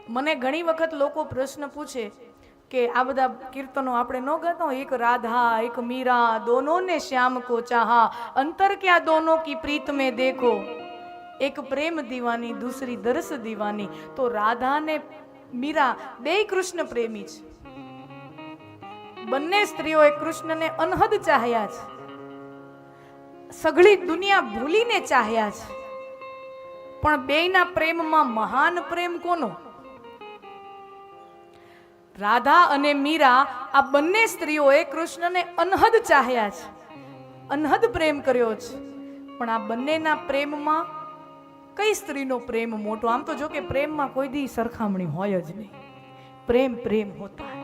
મને ઘણી વખત લોકો પ્રશ્ન પૂછે કે આ બધા કીર્તનો આપણે ન ગાતા હોય, એક રાધા એક મીરા દોનો ને શ્યામ કો ચાહા, અંતર ક્યા દોનો કી પ્રીત में देखो, એક પ્રેમ દીવાની દૂસરી દરસ દીવાની. તો રાધા ને મીરા બે કૃષ્ણ પ્રેમી છે. બંને સ્ત્રીઓએ કૃષ્ણને અનહદ ચાહ્યા છે, સઘળી દુનિયા ભૂલીને ચાહ્યા છે. પણ બેયના પ્રેમમાં મહાન પ્રેમ કોનો? રાધા અને મીરા આ બંને સ્ત્રીઓએ કૃષ્ણને અનહદ ચાહ્યા છે, અનહદ પ્રેમ કર્યો છે. પણ આ બંનેના પ્રેમમાં કઈ સ્ત્રીનો પ્રેમ મોટો? આમ તો જો કે પ્રેમમાં કોઈ દી સરખામણી હોય જ નહીં. પ્રેમ પ્રેમ હોતા है,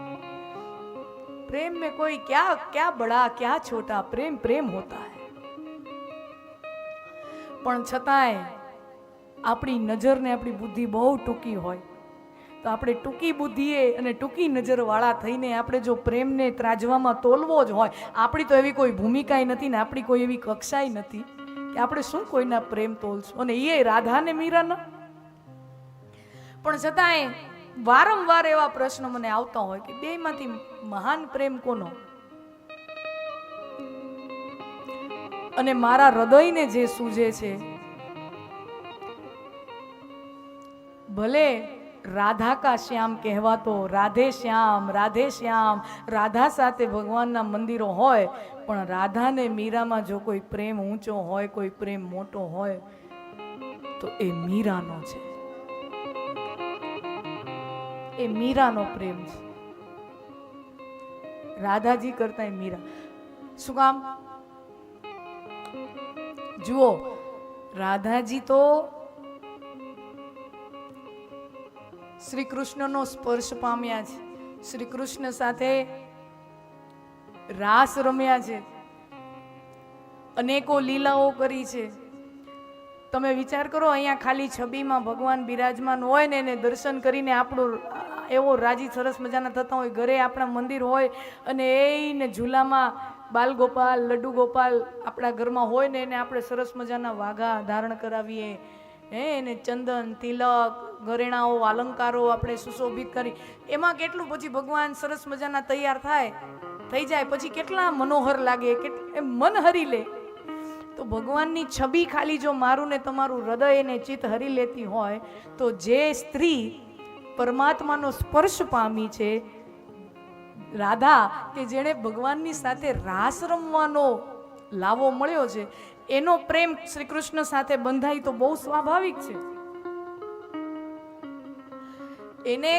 प्रेम में कोई क्या क्या बड़ा क्या छोटा, प्रेम प्रेम होता है. પણ છતાંય આપણી નજર ને આપણી બુદ્ધિ બહુ ટૂંકી હોય તો આપણે ટૂંકી બુદ્ધિએ અને ટૂંકી નજર વાળા થઈને આપણે જો પ્રેમને ત્રાજવામાં તોલવો જ હોય, આપણી તો એવી કોઈ ભૂમિકાય નથી ને આપણી કોઈ એવી કક્ષાય નથી કે આપણે શું કોઈના પ્રેમ તોલશું. અને એ રાધા ને મીરા ન. પણ છતાંય વારંવાર એવા પ્રશ્નો મને આવતા હોય કે બેયમાંથી મહાન પ્રેમ કોનો? અને મારા હૃદયને જે સૂજે છે, ભલે રાધા કા શ્યામ કહેવાતો રાધે શ્યામ, રાધા સાથે ભગવાનના મંદિરો હોય, પણ રાધા ને મીરામાં જો કોઈ પ્રેમ ઊંચો હોય, કોઈ પ્રેમ મોટો હોય તો એ મીરાનો છે. એ મીરાનો પ્રેમ છે. રાધાજી કરતા એ મીરા. શું કામ? જુઓ, રાધાજી તો શ્રી કૃષ્ણનો સ્પર્શ પામ્યા છે, શ્રી કૃષ્ણ સાથે રાસ રમ્યા છે, અનેકો લીલાઓ કરી છે. તમે વિચાર કરો, અહીંયા ખાલી છબીમાં ભગવાન બિરાજમાન હોય ને એને દર્શન કરીને આપણું એવો રાજી સરસ મજાના થતા હોય. ઘરે આપણા મંદિર હોય અને એને ઝૂલામાં બાલગોપાલ લડ્ડુ ગોપાલ આપણા ઘરમાં હોય ને એને આપણે સરસ મજાના વાઘા ધારણ કરાવીએ, એને ચંદન તિલક ઘરેણાઓ અલંકારો આપણે સુશોભિત કરી, એમાં કેટલું પછી ભગવાન સરસ મજાના તૈયાર થઈ જાય પછી કેટલા મનોહર લાગે, એમ મન હરી લે. તો ભગવાનની છબી ખાલી જો મારું ને તમારું હૃદય એને ચિત્ત હરી લેતી હોય તો જે સ્ત્રી પરમાત્માનો સ્પર્શ પામી છે, રાધા, કે જેણે ભગવાનની સાથે રાસ રમવાનો લાવો મળ્યો છે, એનો પ્રેમ શ્રી કૃષ્ણ સાથે બંધાય તો બહુ સ્વાભાવિક છે. એને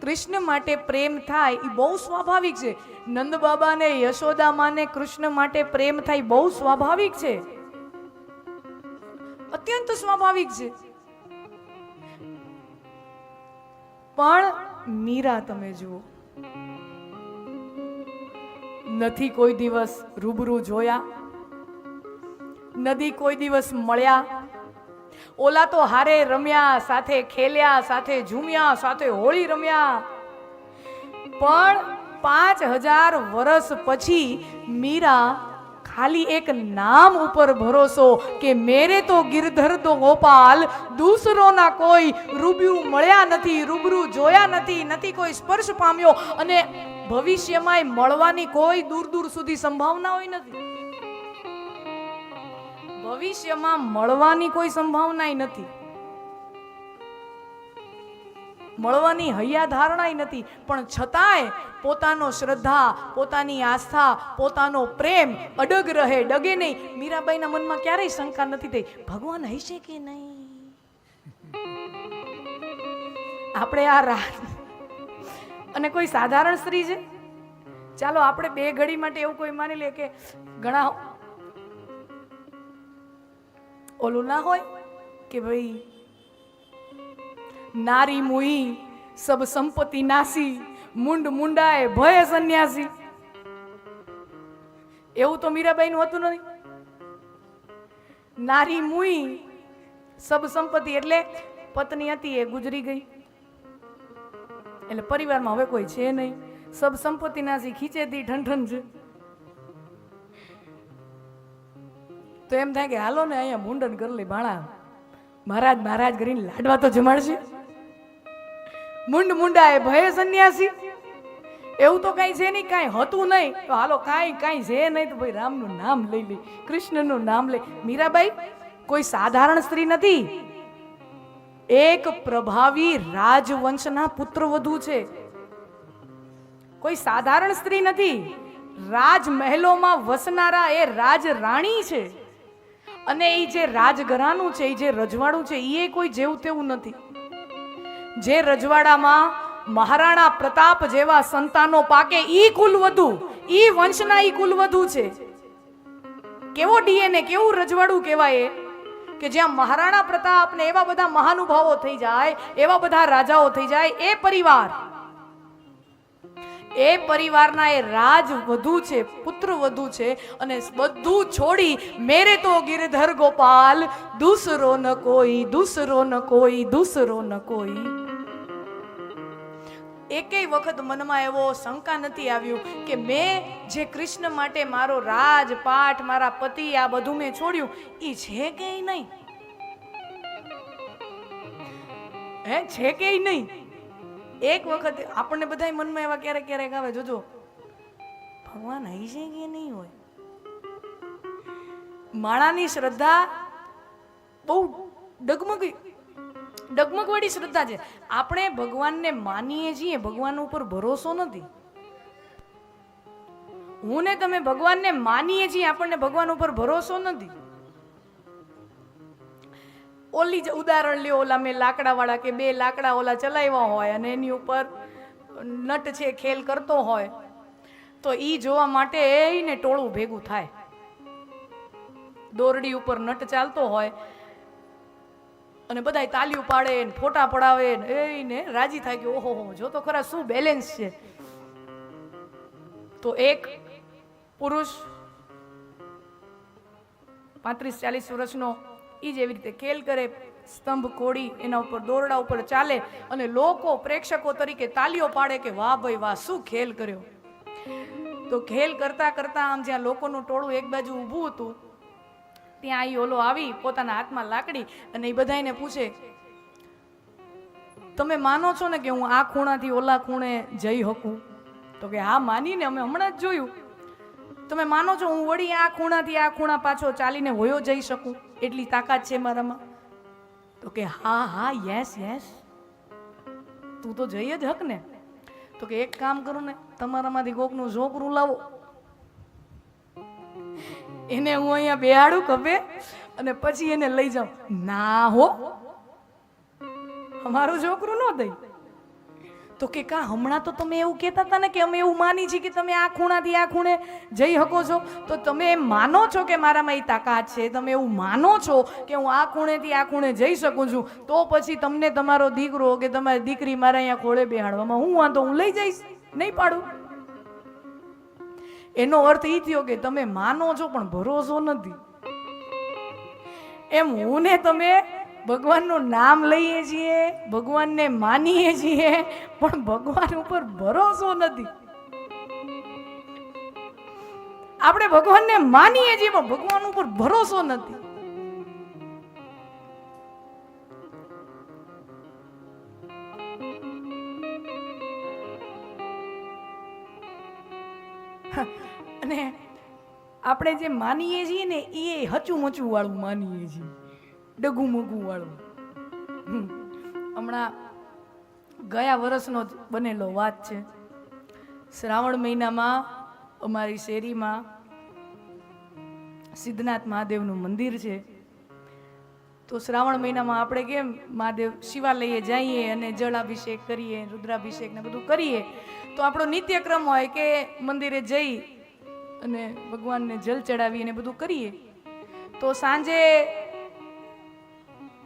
કૃષ્ણ માટે પ્રેમ થાય એ બહુ સ્વાભાવિક છે. નંદ બાબા ને યશોદા માને કૃષ્ણ માટે પ્રેમ થાય બહુ સ્વાભાવિક છે, અત્યંત સ્વાભાવિક છે. પણ મીરા તમે જુઓ, નથી કોઈ દિવસ રૂબરૂ જોયા, નથી કોઈ દિવસ મળ્યા. ઓલા તો હારે રમ્યા, સાથે ખેલ્યા, સાથે ઝૂમ્યા, સાથે હોળી રમ્યા. પણ 5000 વર્ષ પછી મીરા ખાલી એક નામ ઉપર ભરોસો કે મેરે તો ગિરધર તો ગોપાલ, દૂસરો ના કોઈ રૂબરૂ મળ્યા નથી, રૂબરૂ જોયા નથી, નથી કોઈ સ્પર્શ પામ્યો, અને ભવિષ્યમાં મળવાની કોઈ દૂર દૂર સુધી સંભાવના હોય નથી. ભવિષ્યમાં મળવાની કોઈ સંભાવના નથી, મળવાની હૈયા ધારણા નથી. પણ છતાંય પોતાનો શ્રદ્ધા, પોતાની આસ્થા, પોતાનો પ્રેમ અડગ રહે, ડગે નહીં. મીરાબાઈના મનમાં ક્યારેય શંકા નથી થઈ ભગવાન હશે કે નહીં. આપણે આ રાત અને કોઈ સાધારણ સ્ત્રી છે, ચાલો આપણે બે ઘડી માટે એવું કોઈ માની લે કે ઘણા ઓલું ના હોય કે ભાઈ નારી મુઈ સબ સંપત્તિ નાસી, મુંડ મુંડાએ ભય સન્યાસી. એવું તો મીરાબાઈ નું હતું નહીં. નારી મુઈ સબ સંપત્તિ એટલે પત્ની હતી એ ગુજરી ગઈ, એટલે પરિવારમાં હવે કોઈ છે નહીં. સબ સંપત્તિ નાસી, ખીચેથી ઠંઠન છે. તો એમ થાય કે હાલો ને અહીંયા મુંડન કરી લે, ભાણા મહારાજ કરીને લાડવા તો જમાડશે. મુંડાએ ભય સંન્યાસી, એવું તો કઈ છે નહીં, કાંઈ હતું નહીં તો હાલો કાંઈ છે નહીં તો ભાઈ રામનું નામ લઈ લે, કૃષ્ણનું નામ લે. મીરાબાઈ કોઈ સાધારણ સ્ત્રી નથી, એક પ્રભાવી રાજવંશના પુત્રવધુ છે. કોઈ સાધારણ સ્ત્રી નથી, રાજમહેલોમાં વસનારા એ રાજ રાણી છે. અને એ જે રાજઘરાનું છે, એ જે રજવાડું છે, એ કોઈ જેવું તેવું નથી. જે રજવાડામાં મહારાણા પ્રતાપ જેવા સંતાનો પાકે, ઈ કુલવધુ, ઈ વંશના ઈ કુલવધુ છે. કેવો ડીએનએ, કેવું રજવાડું કહેવાય કે જ્યાં મહારાણા પ્રતાપ ને એવા બધા મહાનુભાવો થઈ જાય, એવા બધા રાજાઓ થઈ જાય, એ પરિવારના એ રાજવધુ છે, પુત્રવધુ છે. અને બધું છોડી મેરે તો ગિરધર ગોપાલ દૂસરો ન કોઈ, દૂસરો ન કોઈ, દૂસરો ન કોઈ. એકેય વખત મનમાં એવો શંકા નથી આવ્યું કે મેં જે કૃષ્ણ માટે મારો રાજપાટ, મારા પતિ, આ બધું મેં છોડ્યું, એ છે કે નહીં? છે કે નહીં? એક વખત આપણને બધા મનમાં એવા ક્યારેક ક્યારેક આવે, જોજો ભગવાન હઈ છે કે નહીં હોય. માણાની શ્રદ્ધા બહુ ડગમગવાળી શ્રદ્ધા છે. આપણે ભગવાનને માનીએ છીએ, ભગવાન ઉપર ભરોસો નથી. હું ને તમે ભગવાનને માનીએ છીએ, આપણને ભગવાન ઉપર ભરોસો નથી. ઓલી જ ઉદાહરણ લ્યો, ઓલા મેં લાકડા વાળા કે બે લાકડા ઓલા ચલાવ્યા હોય અને એની ઉપર નટ છે ખેલ કરતો હોય, તો ઈ જોવા માટે એને ટોળું ભેગું થાય. દોરડી ઉપર નટ ચાલતો હોય અને બધા તાલીઓ પાડે ને ફોટા પડાવે ને એને રાજી થાય કે ઓહો જો તો ખરા શું બેલેન્સ છે. તો એક પુરુષ 35-40 વર્ષનો ઈ જેવી રીતે ખેલ કરે, સ્તંભ કોડી એના ઉપર દોરડા ઉપર ચાલે અને લોકો પ્રેક્ષકો તરીકે તાલીઓ પાડે કે વાહ ભાઈ વાહ, શું ખેલ કર્યો. તો ખેલ કરતા કરતા આમ જ્યાં લોકોનું ટોળું એક બાજુ ઊભું હતું, ત્યાં ઈ ઓલો આવી પોતાના હાથમાં લાકડી અને એ બધાને પૂછે, તમે માનો છો ને કે હું આ ખૂણાથી ઓલા ખૂણે જઈ શકું? તો કે હા માનીને, અમે હમણાં જ જોયું. તમે માનો છો હું વળી આ ખૂણાથી આ ખૂણા પાછો ચાલીને હોયો જઈ શકું? એટલી તાકાત છે મારામાં? તો કે હા હા, યસ યસ, તું તો જઈ જ હક ને. તો કે એક કામ કરું ને, તમારામાંથી કોકનું છોકરું લાવો, એને હું અહીંયા બેહાડું ખભે અને પછી એને લઈ જાઉં. ના હો, અમારું છોકરું ન દઈ. તો કે કા હમણાં તો તમે એવું કહેતા હતા ને કે અમે એવું માની છીએ કે તમે આ ખૂણાથી આ ખૂણે જઈ શકો છો, તો તમે એમ માનો છો કે મારામાં એ તાકાત છે, તમે એવું માનો છો કે હું આ ખૂણેથી આ ખૂણે જઈ શકું છું, તો પછી તમને તમારો દીકરો કે તમારી દીકરી મારા અહીંયા ખોળે બેહાડવામાં હું વાંધો, હું લઈ જઈશ, નહીં પાડું. એનો અર્થ એ થયો કે તમે માનો છો પણ ભરોસો નથી. એમ હું ને તમે ભગવાનનું નામ લઈએ છીએ, ભગવાનને માનીએ છીએ, પણ ભગવાન ઉપર ભરોસો નથી. આપણે ભગવાનને માનીએ છીએ પણ ભગવાન ઉપર ભરોસો નથી. અને આપણે જે માનીએ છીએ ને એ હચું મચું વાળું માનીએ છીએ, ડગું મગું વાળું. હમણાં ગયા વર્ષનો જ બનેલો વાત છે. શ્રાવણ મહિનામાં અમારી શેરીમાં સિદ્ધનાથ મહાદેવનું મંદિર છે. તો શ્રાવણ મહિનામાં આપણે કેમ મહાદેવ શિવાલયે જઈએ અને જળાભિષેક કરીએ, રુદ્રાભિષેક ને બધું કરીએ, તો આપણો નિત્યક્રમ હોય કે મંદિરે જઈ અને ભગવાનને જલ ચડાવીને બધું કરીએ. તો સાંજે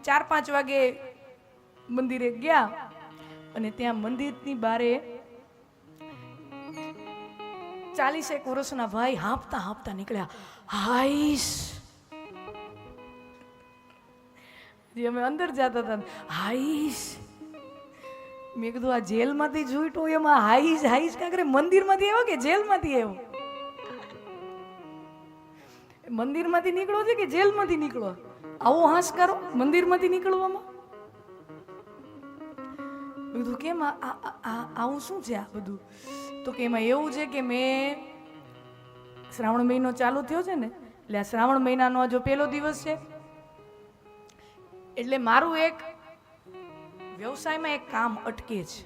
4-5 વાગે મંદિરે ગયા અને ત્યાં મંદિરની બારે 40 વર્ષના ભાઈ હાંફતા હાંફતા નીકળ્યા. હાઈશ, અમે અંદર જતા હતા, હાઈશ. મેં કીધું આ જેલમાંથી જોઈતો એમાં હાઈશ હાઈશ કાંક રે, મંદિરમાંથી આવ્યો કે જેલમાંથી આવ્યો? મંદિરમાંથી નીકળો છે કે જેલમાંથી નીકળો? આવો હાંસ કરો મંદિરમાંથી નીકળવામાં. કીધું કેમ આવું શું છે આ બધું? તો કે એમાં એવું છે કે મેં શ્રાવણ મહિનો ચાલુ થયો છે ને, એટલે આ શ્રાવણ મહિનાનો જો પહેલો દિવસ છે, એટલે મારું એક વ્યવસાયમાં એક કામ અટકે છે.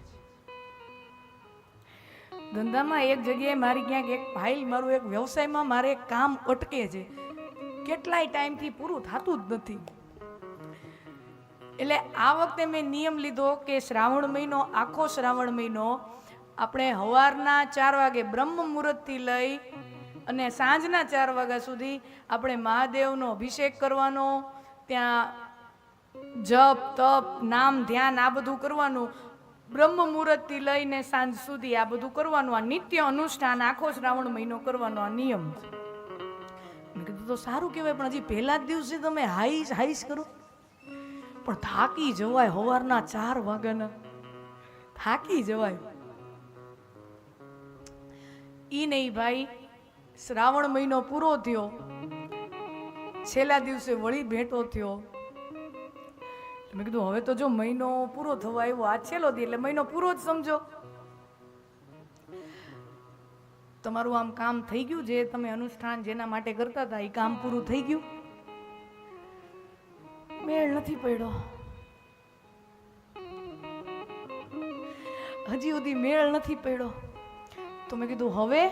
ધંધામાં એક જગ્યાએ મારી ક્યાંક એક ફાઇલ, મારું એક વ્યવસાયમાં મારે એક કામ અટકે છે, કેટલાય ટાઈમથી પૂરું થતું જ નથી. એટલે આ વખતે મેં નિયમ લીધો કે શ્રાવણ મહિનો, આખો શ્રાવણ મહિનો આપણે સવારના 4 વાગે બ્રહ્મ મુહૂર્તથી લઈ અને સાંજના 4 વાગ્યા સુધી આપણે મહાદેવનો અભિષેક કરવાનો, ત્યાં જપ તપ નામ ધ્યાન આ બધું કરવાનું, બ્રહ્મ મુહૂર્તથી લઈને સાંજ સુધી આ બધું કરવાનું. આ નિત્ય અનુષ્ઠાન આખો શ્રાવણ મહિનો કરવાનો આ નિયમ છે. મેં કીધું તો સારું કહેવાય, પણ હજી પહેલા જ દિવસે તમે હાઈસ કરો, પણ થાકી જવાય. સવારના 4 વાગ્યાના થાકી જવાય. ઈ નહીં ભાઈ, શ્રાવણ મહિનો પૂરો થયો, છેલ્લા દિવસે વળી ભેટો થયો. મેં કીધું હવે તો જો મહિનો પૂરો થવા આવ્યો, આ છેલ્લો દી એટલે મહિનો પૂરો જ સમજો. તમારું આમ કામ થઈ ગયું, જે તમે અનુષ્ઠાન જેના માટે કરતા હતા એ કામ પૂરું થઈ ગયું? મેળ નથી પડ્યો, હજી સુધી મેળ નથી પડ્યો. તો મેં કીધું હવે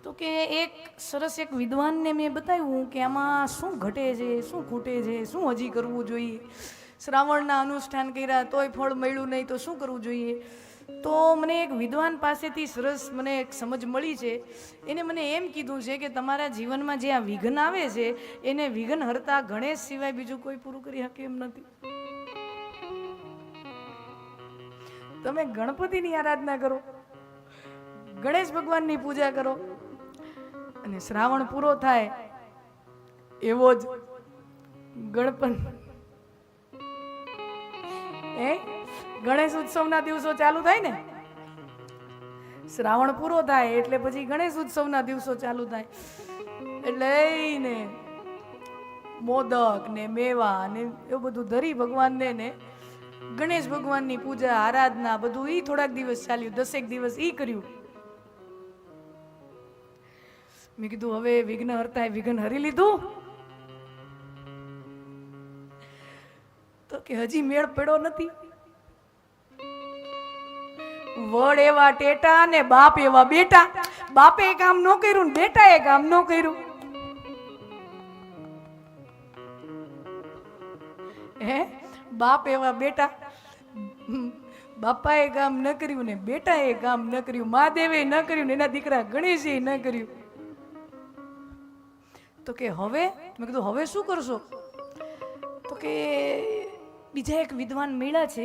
તો કે એક સરસ એક વિદ્વાનને મેં બતાવ્યું કે આમાં શું ઘટે છે, શું ખૂટે છે, શું હજી કરવું જોઈએ. શ્રાવણના અનુષ્ઠાન કર્યા તોય ફળ મળ્યું નહીં, તો શું કરવું જોઈએ? તો મને એક વિદ્વાન પાસેથી સરસ મને એક સમજ મળી છે. એને મને એમ કીધું છે કે તમારા જીવનમાં જે આ વિઘ્ન આવે છે એને વિઘ્ન હરતા ગણેશ સિવાય બીજું કોઈ પૂરું કરી શકે એમ નથી. તમે ગણપતિની આરાધના કરો, ગણેશ ભગવાનની પૂજા કરો, અને શ્રાવણ પૂરો થાય એવો જ ગણેશ ઉત્સવના દિવસો ચાલુ થાય ને, શ્રાવણ પૂરો થાય એટલે પછી ગણેશ ઉત્સવના દિવસો ચાલુ થાય. એટલે ને મોદક ને મેવા ને એવું બધું ધરી ભગવાનને ને ગણેશ ભગવાનની પૂજા આરાધના બધું ઈ થોડાક દિવસ ચાલ્યું, 10 દિવસ ઈ કર્યું. મેં કીધું હવે વિઘ્ન હરતા વિઘ્ન હરી લીધું? તો કે હજી મેળ પડ્યો નથી. વડ એવા ટેટા ને બાપ એવા બેટા. બાપે કામ ન કર્યું ને બેટાએ કામ ન કર્યું. બાપ એવા બેટા, બાપાએ કામ ન કર્યું ને બેટાએ કામ ન કર્યું, મહાદેવે ન કર્યું ને એના દીકરા ગણેશે ન કર્યું. તો કે હવે? મેં કીધું હવે શું કરશો? તો કે બીજા એક વિદ્વાન મળ્યા છે,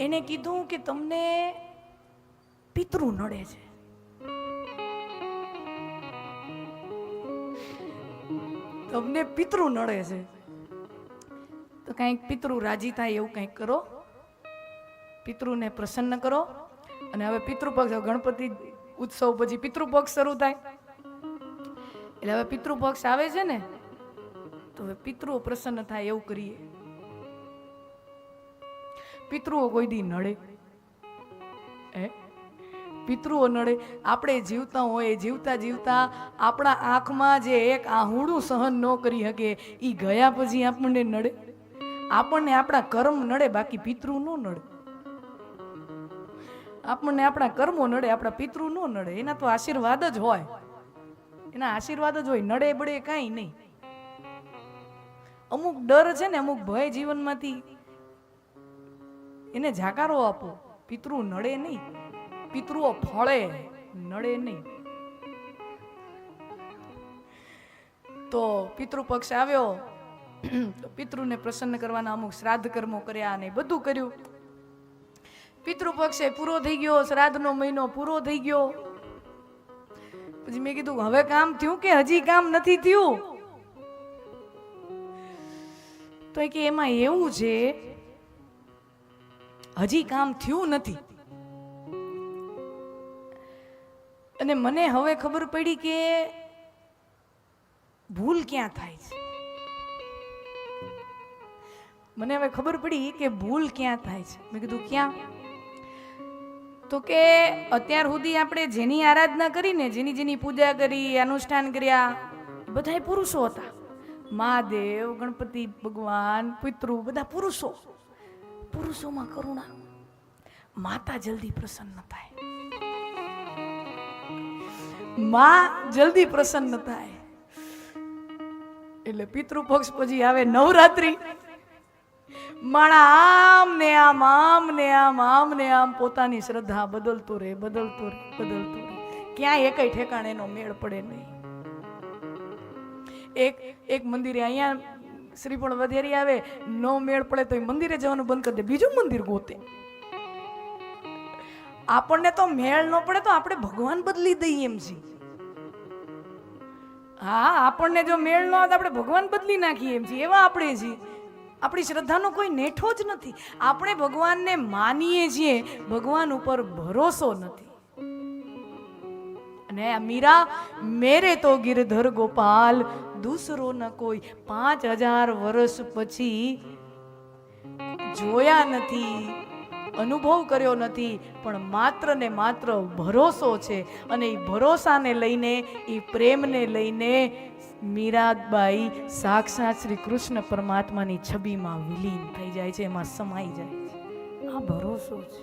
એને કીધું કે તમને પિતૃ નડે છે. તમને પિતૃ નડે છે તો કંઈક પિતૃ રાજી થાય એવું કંઈક કરો, પિતૃને પ્રસન્ન કરો. અને હવે પિતૃપક્ષ, ગણપતિ ઉત્સવ પછી પિતૃપક્ષ શરૂ થાય, એટલે હવે પિતૃપક્ષ આવે છે ને, તો હવે પિતૃઓ પ્રસન્ન થાય એવું કરીએ. પિતૃઓ કોઈ દી નડે? પિતૃઓ નડે? આપણે જીવતા હોય, જીવતા જીવતા આપણા આંખમાં જે એક આહુડું સહન ન કરી શકે એ ગયા પછી આપણને નડે? આપણને આપણા કર્મ નડે, બાકી પિતૃ ન નડે. આપણને આપણા કર્મો નડે, આપણા પિતૃ ન નડે. એના તો આશીર્વાદ જ હોય, એના આશીર્વાદ જ હોય, નડે બડે કાંઈ નહીં. અમુક ડર છે ને, અમુક ભય જીવનમાંથી એને જાકારો આપો. પિતૃ નડે નહીં, પિતૃઓ ફળે, નડે નહીં. તો પિતૃપક્ષ આવ્યો તો પિતૃને પ્રસન્ન કરવાના અમુક શ્રાદ્ધ કર્મો કર્યા અને બધું કર્યું. પિતૃપક્ષે પૂરો થઈ ગયો, શ્રાદ્ધનો મહિનો પૂરો થઈ ગયો. પછી મેં કીધું હવે કામ થયું કે હજી કામ નથી થયું? તો કે એમાં એવું છે, હજી કામ થયું નથી. અને મને હવે ખબર પડી કે ભૂલ ક્યાં થાય છે. મને હવે ખબર પડી કે ભૂલ ક્યાં થાય છે. મેં કીધું ક્યાં? તો કે અત્યાર સુધી આપણે જેની આરાધના કરીને, જેની પૂજા કરી, અનુષ્ઠાન કર્યા, બધા પુરુષો હતા. મહાદેવ, ગણપતિ ભગવાન, પિતૃ, બધા પુરુષો. પુરુષોમાં કરુણા. માતા જલ્દી પ્રસન્ન થાય, માં જલ્દી પ્રસન્ન થાય. એટલે પિતૃપક્ષ પછી આવે નવરાત્રી. માણા આમ ને આમ, આમ ને આમ, આમ ને આમ પોતાની શ્રદ્ધા બદલતું રહે, બદલતું રહે, બદલતું રહે. ક્યાંય એકય ઠેકાણે એનો મેળ પડે નહીં. એક મંદિરે અહીંયા શ્રીફળ વધેરી આવે, નો મેળ પડે તો એ મંદિરે જવાનું બંધ કરી દે, બીજું મંદિર ગોતે. આપણને તો મેળ ન પડે તો આપણે ભગવાન બદલી દઈએ એમ છીએ. હા, આપણને જો મેળ ન આવે તો આપણે ભગવાન બદલી નાખીએ એમ છીએ. એવા આપણે છીએ. આપણી શ્રદ્ધાનો કોઈ નેઠો જ નથી. આપણે ભગવાનને માનીએ છીએ, ભગવાન ઉપર ભરોસો નથી. અને આ મીરા, મેરે તો ગિરધર ગોપાલ દૂસરો ન કોઈ. 5000 વર્ષ પછી જોયા નથી, અનુભવ કર્યો નથી, પણ માત્ર ને માત્ર ભરોસો છે. અને એ ભરોસાને લઈને, એ પ્રેમને લઈને મીરાબાઈ સાક્ષાત શ્રી કૃષ્ણ પરમાત્માની છબીમાં વિલીન થઈ જાય છે, એમાં સમાઈ જાય છે. આ ભરોસો છે.